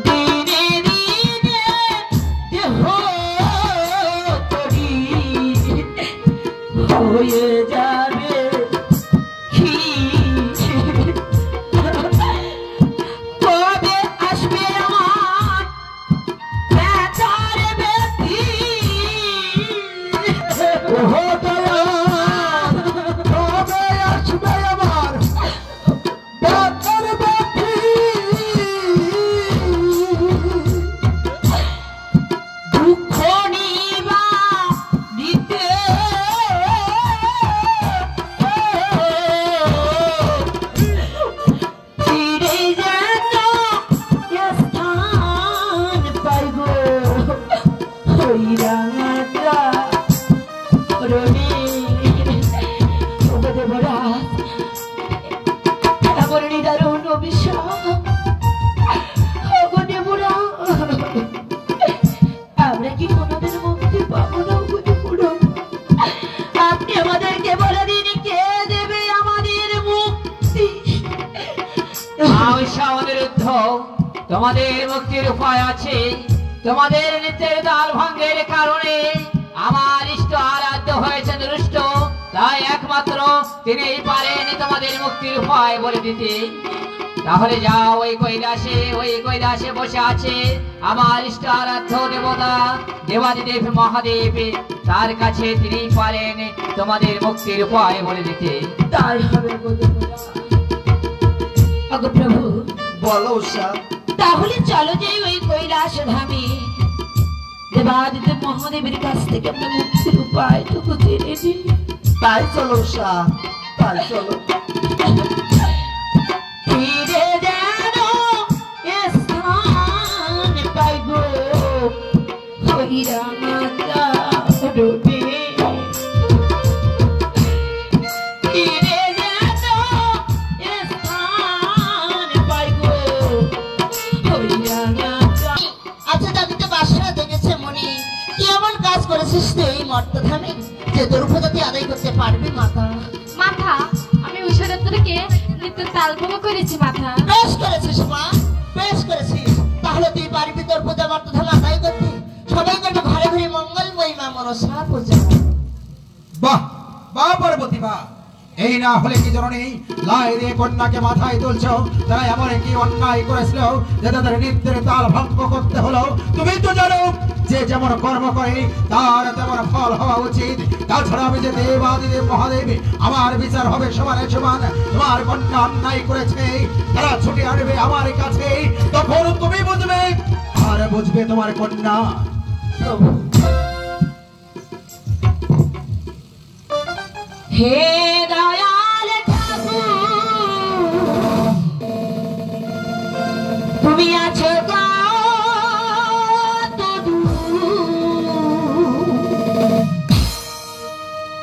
দিনে দিনে দেহ তোমাদের মুক্তির উপায় আছে। তোমাদের নিত্যের দ্বার ভঙ্গের কারণে আমার ইষ্ট আরাধ্য হয়েছেন রুষ্ট, তাই একমাত্র তিনিই পারেন তোমাদের মুক্তির উপায় বলে দিতে। তাহলে যাও, ওই কৈলাসে বসে আছে আমার ইষ্ট আরাধ্য দেবতা দেবাদিদেব মহাদেব, তার কাছে তিনি পারেন তোমাদের মুক্তির উপায় বলে দিতে। তাই হবে প্রভু। বলো উষা। তাহলে চলো যে ওই কৈলাস ধামে দেবাদিদেব মহাদেবের কাছ থেকে আমরা মুক্তির উপায়টুকু জেনে নিই। তাই চলো উষা, তাই চলো। ফিরে যেন স্থান পাইব হইরাঙা ডোবে, ফিরে যেন স্থান পাইব হইরাঙা। আচ্ছা, আমি তো বাসনা দেখেছে মনি, কি এমন কাজ করেছিস তুই এই মর্তধামে যে দুর্ভোগতি আদায় করতে পারবি মাতা? মাথা, আমি ঐশ্বরত্বকে নিত্য তালভোগ করেছি মাথা। বেশ করেছিস মা, বেশ করেছিস। তাহলে তুই পারবি তোর পূজা মর্তধাম আদায় করতে? সবাই করবে ঘরে ঘরে মঙ্গলময়ী মা মনসা পূজা। বাহ বাহ পার্বতী বাহ। এই না হলে কি জননী লাই দিয়ে কন্যাকে মাথায় তুলছ? তারা এমন কি অন্যায় করেছিল যে তাদের নিত্যের তাল ভঙ্গ করতে হলো? তুমি তো জানো যে যেমন কর্ম করে তার তেমন ফল হওয়া উচিত। তাছাড়া আমি যে দেবাদিদেব মহাদেব, আমার বিচার হবে সমানে সমান। তোমার কন্যা অন্যায় করেছে, তারা ছুটে আসবে আমার কাছে, তখন তুমি বুঝবে আর বুঝবে তোমার কন্যা। হে দয়াল ঠাকুর, তুমি আছো কত দূর,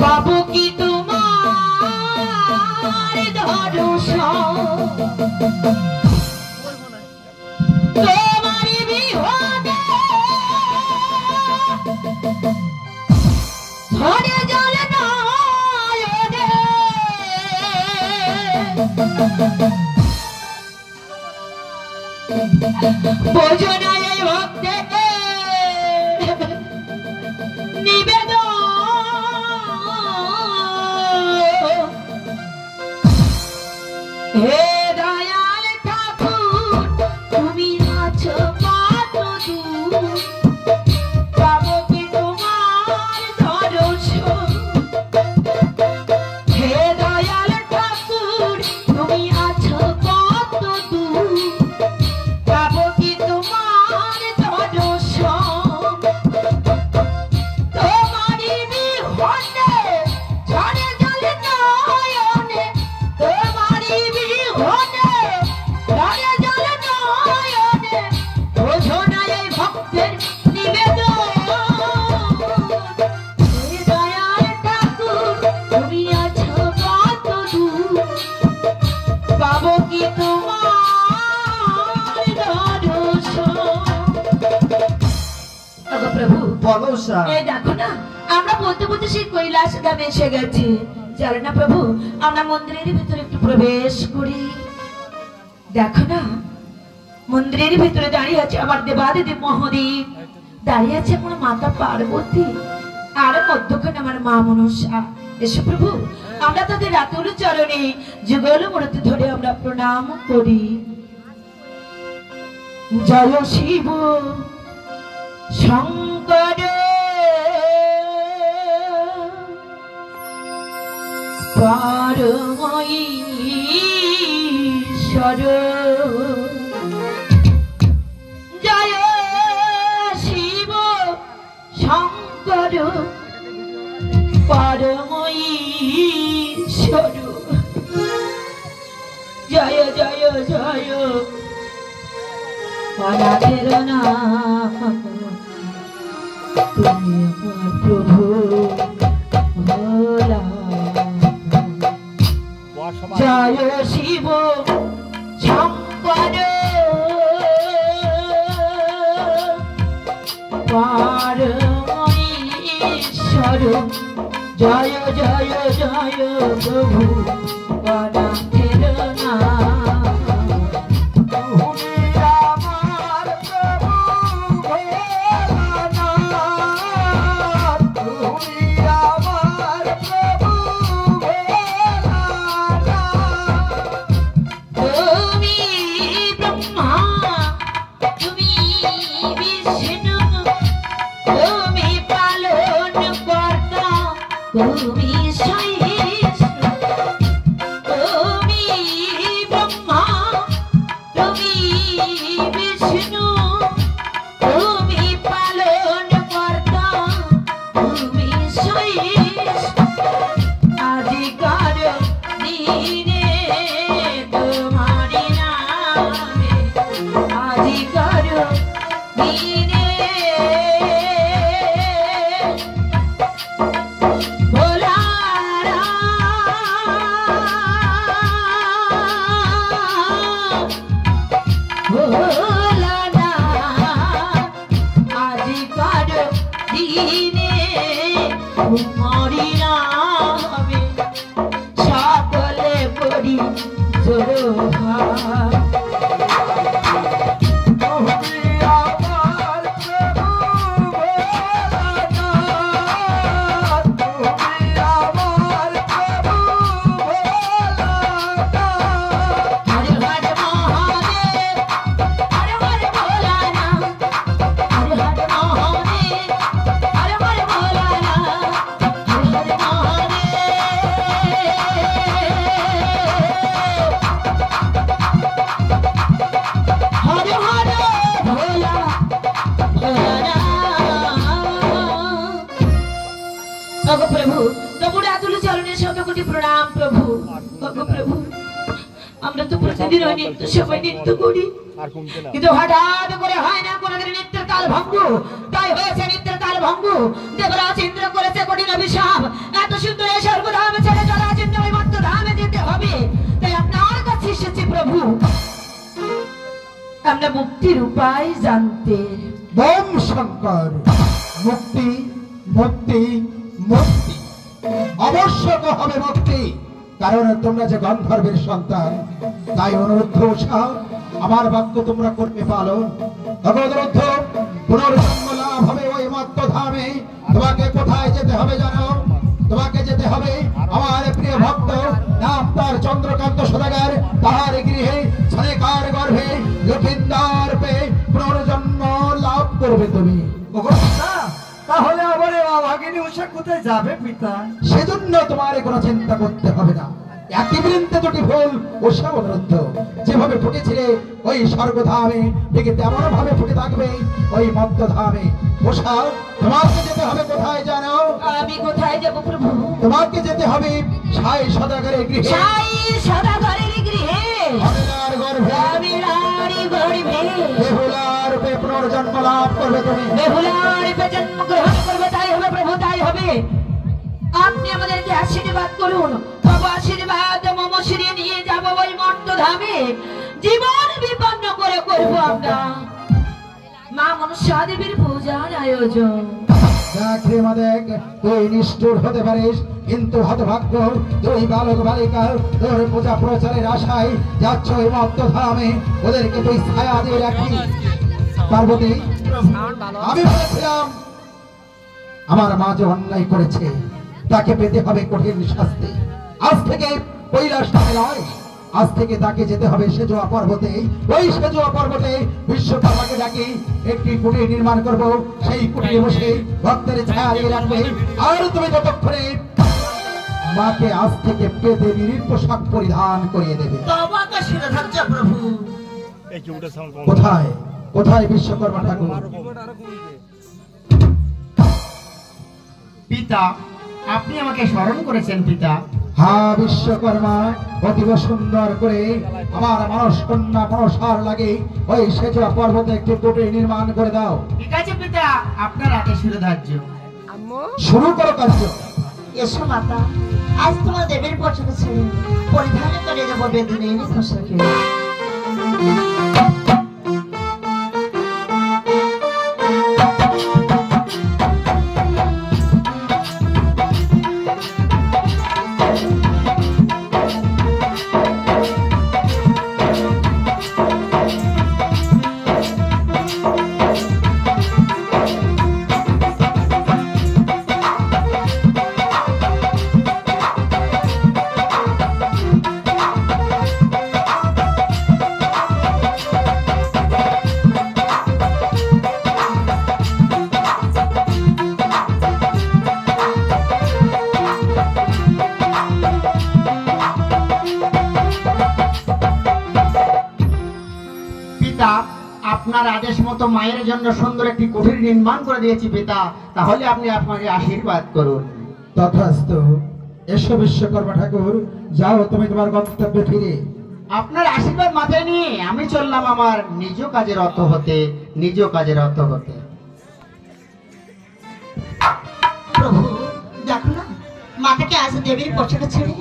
পাবো কি তোমার দর্শন? তোমারই বিহনে ধরে জলে নয়নে, বোঝো না এই ভক্তের নিবেদন। হে দয়াল ঠাকুর, তুমি আছো কত দূর, পাবো কি তোমার দর্শন? হে দয়াল ঠাকুর, তুমি আছো কত দূর, পাবো কি তোমার দর্শন? তোমারই বিহনে ঝরে জলে নয়নে, তোমারই বিহনে ঝরে জলে নয়নে, বোঝো না এই ভক্তের নিবেদন। হে দয়াল ঠাকুর, তুমি আছো কত দূর, পাবো কি তোমার দর্শন? প্রভু বলো উষা। এই দেখো না, আমরা বলতে বলতে সেই কৈলাস ধামে এসে গেছি। চলো না প্রভু, আমরা মন্দিরের ভিতরে একটু প্রবেশ করি। দেখো না, মন্দিরের ভিতরে দাঁড়িয়ে আছে আমার দেবাদিদেব মহাদেব, দাঁড়িয়ে আছে আমার মাতা পার্বতী, আর মধ্যখানে আমার মা মনসা। এসো প্রভু, আমরা তাদের রাতুল চরণে যুগল মূর্তি ধরে আমরা প্রণাম করি। জয় শিব শঙ্কর পরমেশ্বর, জয় শিব শঙ্কর পরমেশ্বর, জয় জয় জয় অনাথের নাম তুমি আমার প্রভু ভোলা। জয় শিব শঙ্কর পরমেশ্বর, জয় জয় জয় প্রভু অনাথের নাম। তুমি সহিষ্ণু, তুমি ব্রহ্মা, তুমি বিষ্ণু, তুমি পালন কর্তা, তুমি সহিষ্ণু। আজিকার দিনে তোমারি নামে, আজিকার দিনে ভোলারা ভোলানা, আজিকার দিনে তোমারি নামে সকলে করি জোড়হাত। প্রভু তোমার আতুল চরণে শতকোটি প্রণাম প্রভু। প্রভু আমরা তো প্রতিদিন ওই নৃত্য সবাই নৃত্য করি, কিন্তু হঠাৎ করে হয় না কোনদিন নৃত্যের তাল ভঙ্গ, তাই হয়েছে নৃত্যের তাল ভঙ্গ। দেবরাজ ইন্দ্র করেছে কঠিন অভিশাপ, এত সুন্দর এই স্বর্গধাম ছেড়ে জরাজীর্ণ ওই মর্ত ধামে যেতে হবে। তাই আপনার কাছে এসেছি প্রভু, আমরা মুক্তির উপায় জানতে। বোম শঙ্কর, মুক্তি মুক্তি মুক্তি, আবশ্যক হবে মুক্তি, কারণ তোমরা যে গন্ধর্বের সন্তান। তাই অনুরোধ উষা, আমার বাক্য তোমরা করতে পারো। অনুরোধ, পুনর্জন্ম লাভ হবে ওই মত্ত ধামে। তোমাকে কোথায় যেতে হবে জানো? তোমাকে যেতে হবে আমার প্রিয় ভক্ত নাম তার চন্দ্রকান্ত সদাগর, তাহার গৃহে ছনেকার গর্ভে লক্ষিন্দার পেয়ে পুনর্জন্ম লাভ করবে তুমি। তাহলে আবার ভাগিনী উষা কোথায় যাবে পিতা? সেজন্য তোমার কোনো চিন্তা করতে হবে না। একই বৃন্তে দুটি ফুল উষা অনুরুদ্ধ, যেভাবে ফুটেছিলে ওই স্বর্গধামে, ঠিক তেমন ভাবে ফুটে থাকবে ওই মধ্যধামে। উষা, তোমাকে যেতে হবে কোথায় জানো? আমি কোথায় যাব প্রভু? তোমাকে যেতে হবে সাই সদাগরের গৃহে। সাই সদাগরের গৃহে, অবিলার গর্ভে, অবিলার গর্ভে বেহুলার রূপে পুনর্জন্ম লাভ করবে তুমি। বেহুলার রূপে জন্মগ্রহণ করবে। তাই হবে প্রভু, তাই হবে। আপনি আমাদেরকে আশীর্বাদ করুন প্রভু, আশীর্বাদ মম শিরে নিয়ে যাব ওই মর্তধামে। জীবন বিপন্ন করে করব আমরা মা মনসা দেবীর পূজার আয়োজন। দেখ রে মা দেখ, তুই নিষ্ঠুর হতে পারিস, কিন্তু হতভাগ্য দুই বালক বালিকা তোর পূজা প্রচারের আশায় যাচ্ছ ওই মত্তধামে। ওদেরকে তুই ছায়া দিয়ে রাখি। পার্বতী, আমি বলেছিলাম আমার মা যে অন্যায় করেছে তাকে পেতে হবে কঠিন শাস্তি। আজ থেকে কৈলাস নামে নয়, আজ থেকে তাকে যেতে হবে সেজোয়া পর্বতে। ওই সেজোয়া পর্বতে বিশ্বকর্মাকে ডাকি একটি কুটির নির্মাণ করব। সেই কুটিরে বসে ভক্তের ছায়া দিয়ে রাখবে। আর তুমি যতক্ষণে মাকে আজ থেকে পেতে নিরির পোশাক পরিধান করিয়ে দেবে। তোমাকে শিরোধার্য প্রভু। কোথায় কোথায় বিশ্বকর্মা ঠাকুর? পিতা, আপনি আমাকে স্মরণ করেছেন পিতা। হ্যাঁ বিশ্বকর্মা, অতীব সুন্দর করে আমার মানস কন্যা মনসার লাগে ওই সেজোয়া পর্বতে একটি কুটির নির্মাণ করে দাও। ঠিক আছে পিতা, আপনার হাতে শিরোধার্য। শুরু করো কার্য। এসো মাতা, আজ তোমার দেবীর পছন্দ ছিল পরিধান করে যাবো বেদুনের পোশাকে। আপনার আদেশ মতো মায়ের জন্য সুন্দর একটি কুঠির নির্মাণ করে দিয়েছি পিতা, তাহলে আপনি আপনাকে আশীর্বাদ করুন। তথাস্তু। এসো বিশ্বকর্মা ঠাকুর, যাও তুমি তোমার গন্তব্যে ফিরে। আপনার আশীর্বাদ মাথায় নিয়ে আমি চললাম আমার নিজ কাজে রত হতে, নিজ কাজে রত হতে। প্রভু দেখো না, মাতাকে আজ দেবীর পোশাকে ছেড়ে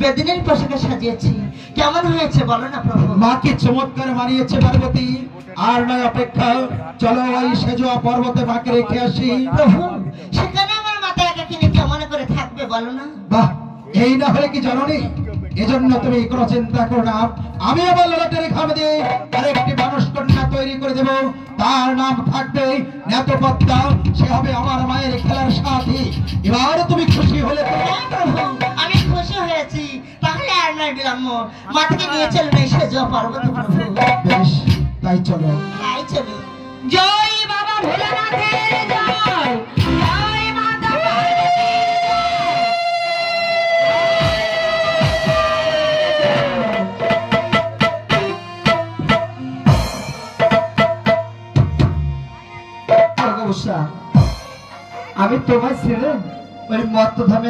বেদিনের পোশাকে সাজিয়েছি, কেমন হয়েছে বলো না প্রভু? মাকে চমৎকার মানিয়েছে পার্বতী, আর নয় অপেক্ষা, চলো ওই সেজোয়া পর্বতে মাকে রেখে আসি। প্রভু সেখানে আমার মাতা একা কিনে কেমন করে থাকবে বলো না? বাহ, এই না হলে কি জননী, এজন্য তুমি কোনো চিন্তা করো না। আমি আমার ললাটের খামে দিয়ে আরেকটি মানুষ কন্যা তৈরি করে দেব, তার নাম থাকবে নেতপদ্মা, সে হবে আমার মায়ের খেলার সাথী। এবার তুমি খুশি হলে তো? হ্যাঁ প্রভু, আমি খুশি হয়েছি, তাহলে আর নয় বিলম্ব, মাতাকে নিয়ে চলুন এই সেজোয়া পর্বতে প্রভু। বেশ, তাই চলো। তাই চলুন। জয় বাবা ভোলানাথের জয়, জয় মাতা আমি তোমার ছেলে ওই মর্তধামে